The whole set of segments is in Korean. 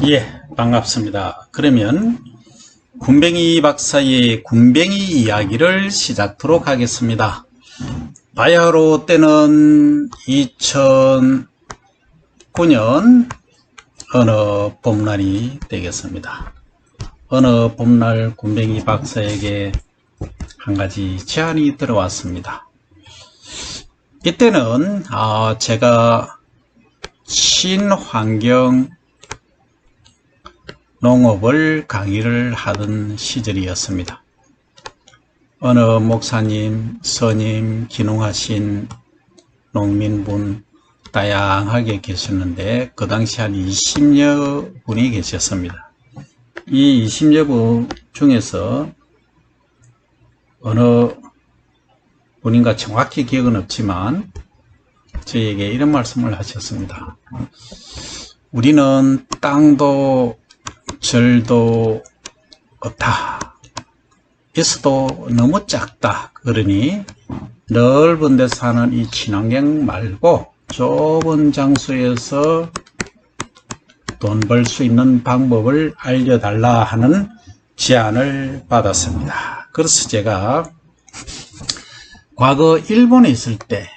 예, 반갑습니다. 그러면 군뱅이 박사의 군뱅이 이야기를 시작하도록 하겠습니다. 바야흐로 때는 2009년 어느 봄날이 되겠습니다. 어느 봄날 군뱅이 박사에게 한 가지 제안이 들어왔습니다. 이때는 제가 친환경 농업을 강의를 하던 시절이었습니다. 어느 목사님, 스님, 기능하신 농민분 다양하게 계셨는데 그 당시 한 20여 분이 계셨습니다. 이 20여 분 중에서 어느 분인가 정확히 기억은 없지만 저에게 이런 말씀을 하셨습니다. 우리는 땅도 절도 없다. 있어도 너무 작다. 그러니 넓은 데 사는 이 친환경 말고 좁은 장소에서 돈 벌 수 있는 방법을 알려달라 하는 제안을 받았습니다. 그래서 제가 과거 일본에 있을 때,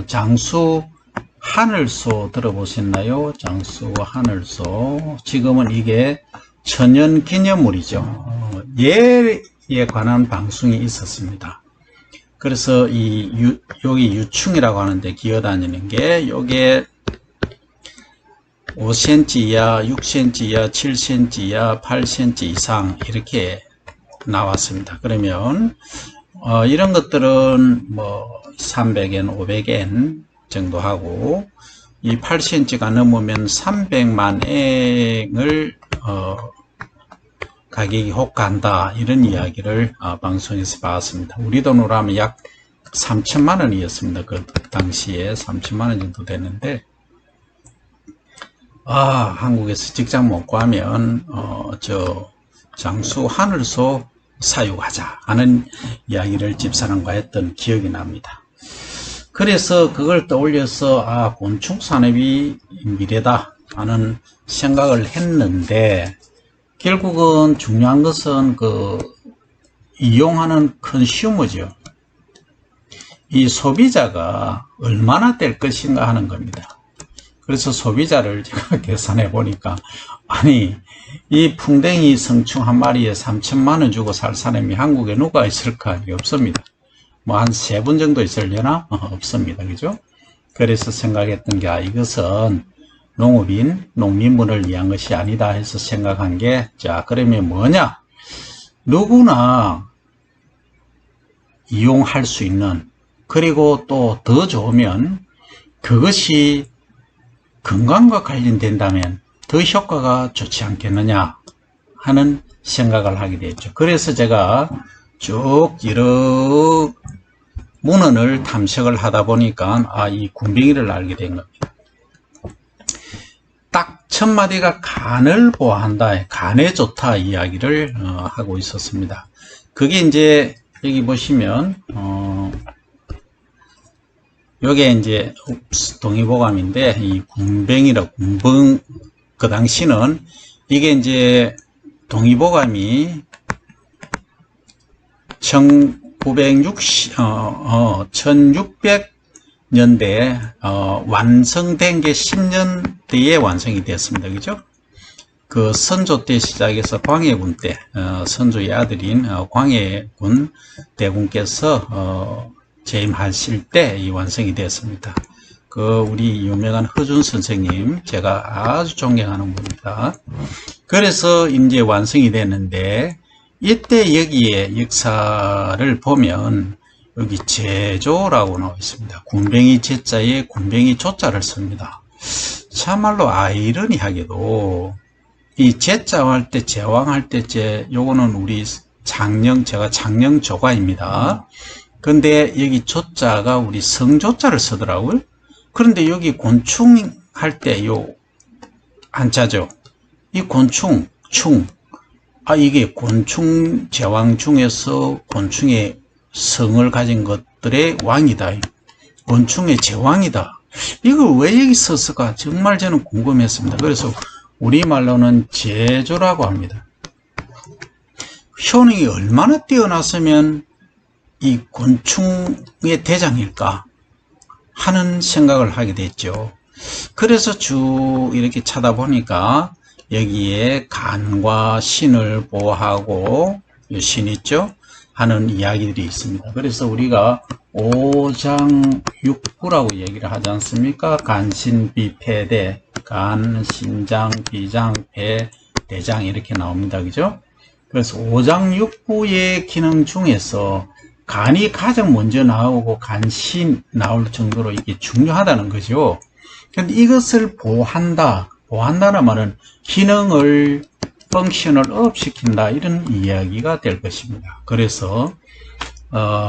장수 하늘소 들어보셨나요? 장수 하늘소. 지금은 이게 천연 기념물이죠. 예에 관한 방송이 있었습니다. 그래서 여기 유충이라고 하는데 기어다니는 게 요게 5cm 이하, 6cm 이하, 7cm 이하, 8cm 이상 이렇게 나왔습니다. 그러면 이런 것들은 뭐 300엔, 500엔 정도 하고 이 8cm가 넘으면 300만 엔을 가격이 호가한다 이런 이야기를 방송에서 봤습니다. 우리 돈으로 하면 약 3천만 원이었습니다. 그 당시에 3천만 원 정도 됐는데 한국에서 직장 못 구하면 장수 하늘소 사육하자 하는 이야기를 집사람과 했던 기억이 납니다. 그래서 그걸 떠올려서 곤충 산업이 미래다 하는 생각을 했는데 결국은 중요한 것은 이용하는 컨슈머죠. 이 소비자가 얼마나 될 것인가 하는 겁니다. 그래서 소비자를 제가 계산해 보니까 이 풍뎅이 성충 한 마리에 3천만 원 주고 살 사람이 한국에 누가 있을까? 없습니다. 뭐 한 3분 정도 있으려나? 없습니다. 그죠? 그래서 생각했던 게 이것은 농민분을 위한 것이 아니다 해서 생각한 게 그러면 뭐냐? 누구나 이용할 수 있는 그리고 또 더 좋으면 그것이 건강과 관련된다면 더 효과가 좋지 않겠느냐 하는 생각을 하게 됐죠. 그래서 제가 쭉 여러 문헌을 탐색을 하다 보니까 이 군뱅이를 알게 된 겁니다. 딱 첫 마디가 간을 보호한다, 간에 좋다 이야기를 하고 있었습니다. 그게 이제 여기 보시면 요게 이제 동의보감인데 이 군뱅이라 군뱅 그 당시는 이게 이제 동의보감이 1600년대에 완성된 게 10년 뒤에 완성이 됐습니다. 그죠? 그 선조 때 시작해서 광해군 때 선조의 아들인 광해군 대군께서 재임하실 때 이 완성이 됐습니다. 우리 유명한 허준 선생님 제가 아주 존경하는 분입니다. 그래서 이제 완성이 됐는데 이때 여기에 역사를 보면 여기 제조라고 나와 있습니다. 군뱅이 제자에 군뱅이 조자를 씁니다. 참말로 아이러니하게도 이 제자할 때 제왕할 때 요거는 우리 제가 장령조가입니다. 근데 여기 조자가 우리 성조자를 쓰더라고요. 그런데 여기 곤충 할 때 요 한자죠. 이 곤충, 이게 곤충 제왕 중에서 곤충의 성을 가진 것들의 왕이다. 곤충의 제왕이다. 이걸 왜 여기 썼을까? 정말 저는 궁금했습니다. 그래서 우리말로는 제조라고 합니다. 효능이 얼마나 뛰어났으면 이 곤충의 대장일까 하는 생각을 하게 됐죠. 그래서 쭉 이렇게 찾아보니까 여기에 간과 신을 보호하고 신 있죠? 하는 이야기들이 있습니다. 그래서 우리가 오장육부라고 얘기를 하지 않습니까? 간신비폐대, 간, 신장, 비장, 배, 대장 이렇게 나옵니다. 그죠? 그래서 오장육부의 기능 중에서 간이 가장 먼저 나오고 간신 나올 정도로 이게 중요하다는 거죠. 근데 이것을 보호한다는 말은 기능을 펑션을 업시킨다 이런 이야기가 될 것입니다. 그래서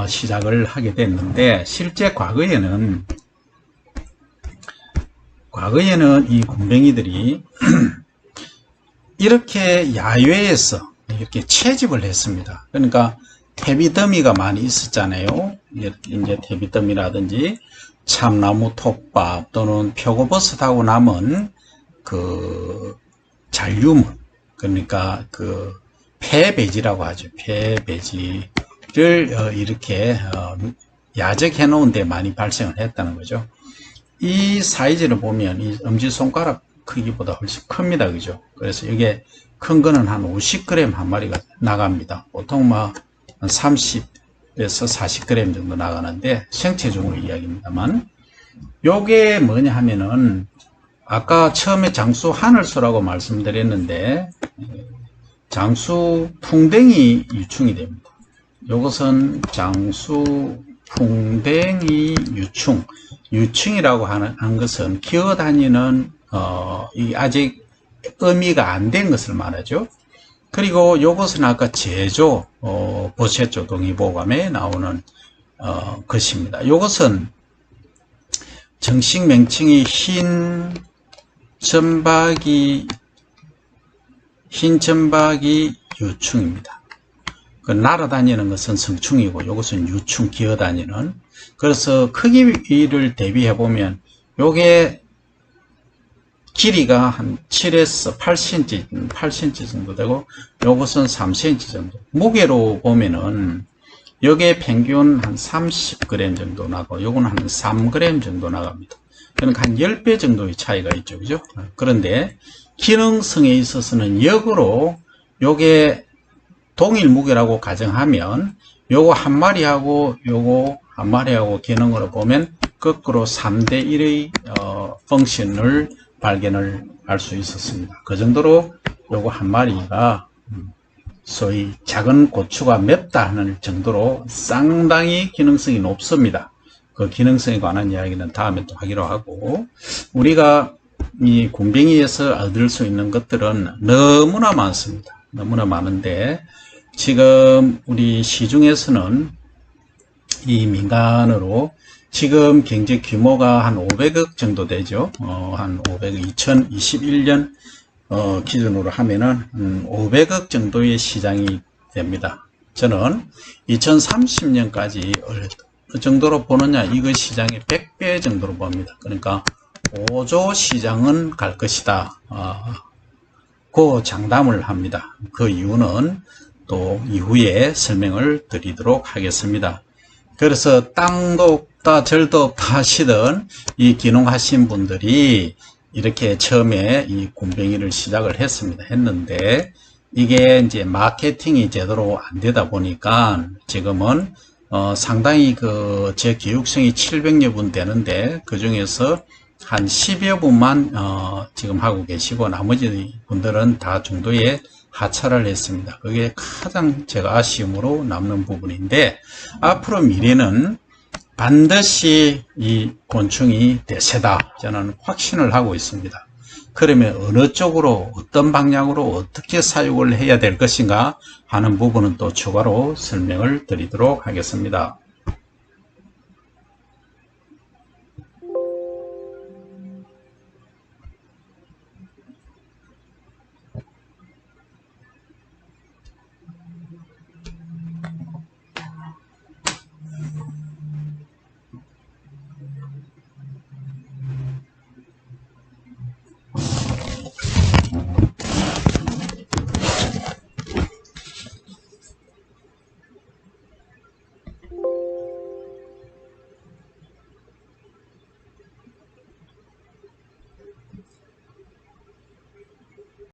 시작을 하게 됐는데 실제 과거에는 이 곰뱅이들이 이렇게 야외에서 이렇게 채집을 했습니다. 그러니까 퇴비더미가 많이 있었잖아요. 이제 퇴비더미라든지 참나무 톱밥 또는 표고버섯하고 남은 그 잔류물, 그러니까 그 폐배지라고 하죠. 폐배지를 이렇게 야적해 놓은 데 많이 발생을 했다는 거죠. 이 사이즈를 보면 이 엄지손가락 크기보다 훨씬 큽니다. 그죠? 그래서 이게 큰 거는 한 50g 한 마리가 나갑니다. 보통 막 30에서 40g 정도 나가는데 생체적으로 이야기입니다만, 요게 뭐냐 하면은 아까 처음에 장수 하늘소라고 말씀드렸는데 장수 풍뎅이 유충이 됩니다. 요것은 장수 풍뎅이 유충이라고 하는 것은 기어다니는 이 아직 의미가 안 된 것을 말하죠. 그리고 요것은 아까 제조 보셨죠? 동의보감에 나오는 것입니다. 요것은 정식 명칭이 흰 점박이 유충입니다. 그 날아다니는 것은 성충이고 요것은 유충 기어다니는. 그래서 크기를 대비해 보면 요게 길이가 한 7에서 8cm 정도 되고 요것은 3cm 정도. 무게로 보면은 여기에 평균 한 30g 정도 나고 요거는 한 3g 정도 나갑니다. 그러니까 한 10배 정도의 차이가 있죠. 그죠? 그런데 기능성에 있어서는 역으로 요게 동일 무게라고 가정하면 요거 한 마리하고 요거 한 마리하고 기능으로 보면 거꾸로 3대 1의 펑션을 발견을 할 수 있었습니다. 그 정도로 요거 한 마리가 소위 작은 고추가 맵다 하는 정도로 상당히 기능성이 높습니다. 그 기능성에 관한 이야기는 다음에 또 하기로 하고, 우리가 이 곰뱅이에서 얻을 수 있는 것들은 너무나 많습니다. 너무나 많은데 지금 우리 시중에서는 이 민간으로 지금 경제 규모가 한 500억 정도 되죠. 한 500억, 2021년 기준으로 하면은 500억 정도의 시장이 됩니다. 저는 2030년까지 어느 정도로 보느냐, 이거 시장의 100배 정도로 봅니다. 그러니까 5조 시장은 갈 것이다. 그 장담을 합니다. 그 이유는 또 이후에 설명을 드리도록 하겠습니다. 그래서 땅도 없다 절도 없다 하시던 이 기농하신 분들이 이렇게 처음에 이 곰뱅이를 시작을 했는데 이게 이제 마케팅이 제대로 안 되다 보니까 지금은 상당히 제 교육생이 700여 분 되는데 그 중에서 한 10여 분만 지금 하고 계시고 나머지 분들은 다 중도에 하차를 했습니다. 그게 가장 제가 아쉬움으로 남는 부분인데, 앞으로 미래는 반드시 이 곤충이 대세다, 저는 확신을 하고 있습니다. 그러면 어느 쪽으로 어떤 방향으로 어떻게 사육을 해야 될 것인가 하는 부분은 또 추가로 설명을 드리도록 하겠습니다.